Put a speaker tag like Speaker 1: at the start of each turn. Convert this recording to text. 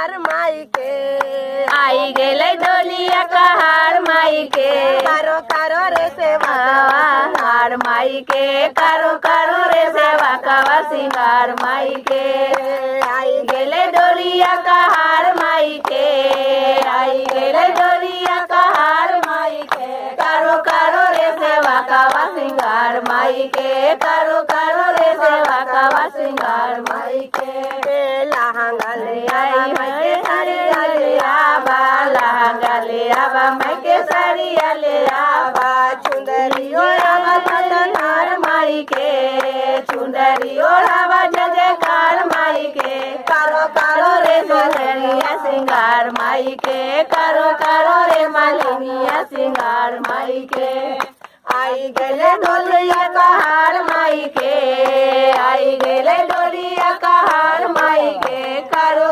Speaker 1: कहार माई के
Speaker 2: आई गेले डोलिया कहार माई के
Speaker 1: कारो कारो रे सेवा
Speaker 2: हार माई के करो करो रे सेवा कवा सिंगार माई के आई गेले डोलिया कहार माई के आई गेले डोलिया कहार माई के करो करो रे सेवा कवा सिंगार माई के करो करो रे सेवा कवा सिंगार माई के
Speaker 1: लहंगा ले
Speaker 2: आई मैं साड़ी ले आबा लहंगा ले आबा मैं के साड़ी ले आबा
Speaker 1: चुंदरी
Speaker 2: ओढ़ावा जजकार माई के चुंदरी ओढ़ावा जजकार माई के
Speaker 1: कारो
Speaker 2: करो रे मालिनिया सिंगार माई के करो करो रे मालिनिया सिंगार माई के
Speaker 1: आई
Speaker 2: गेले डोलिया कहार माई के आई गेले डोलिया कहार माई के करो